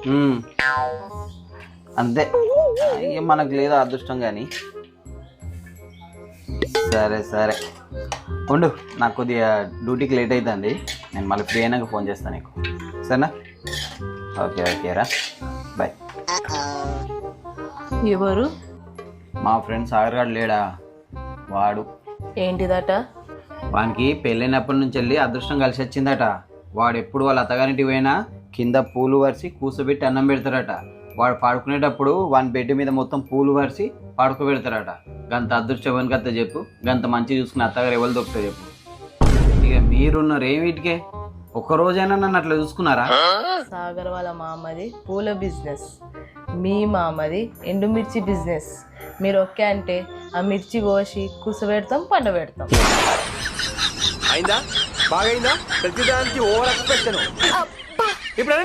ఉమ్, అంతే. ఇక మనకు లేదా అదృష్టం కానీ. సరే సరే ఉండు, నాకు కొద్దిగా డ్యూటీకి లేట్ అవుతుంది. నేను మళ్ళీ ఫ్రీ అయినాక ఫోన్ చేస్తాను నీకు, సరేనా? ఓకే ఓకేరా, బాయ్. ఎవరు? మా ఫ్రెండ్ సాగర్ గారు లేడా, వాడు. ఏంటిదట? వానికి పెళ్ళైనప్పటి నుంచి వెళ్ళి అదృష్టం కలిసి వచ్చిందట. వాడు ఎప్పుడు వాళ్ళ అత్తగారింటికి పోయినా కింద పూలు వరిసి కూర్చోబెట్టి అన్నం పెడతారట. వాడు పాడుకునేటప్పుడు వాని బెడ్ మీద మొత్తం పూలు వరిసి పాడుకోబెడతారట. గంత అదృష్టం వెనుకత్త చెప్పు, గంత మంచి చూసుకుని అత్తగారు ఎవరు దొరుకుతాయి చెప్పు. ఇక మీరున్నారు ఏమిటికే, ఒక్కరోజైనా నన్ను అట్లా చూసుకున్నారా? సాగర్ వాళ్ళ మామది పూల బిజినెస్, మీ మామది ఎండుమిర్చి బిజినెస్. మీరు ఒకే అంటే ఆ మిర్చి కోసి కూసబెడతాం, పండ పెడతాం. అయిందా? బాగైందా? ప్రతిదానికి ఓవర్ ఎక్స్పెక్ట్. ఇప్పుడు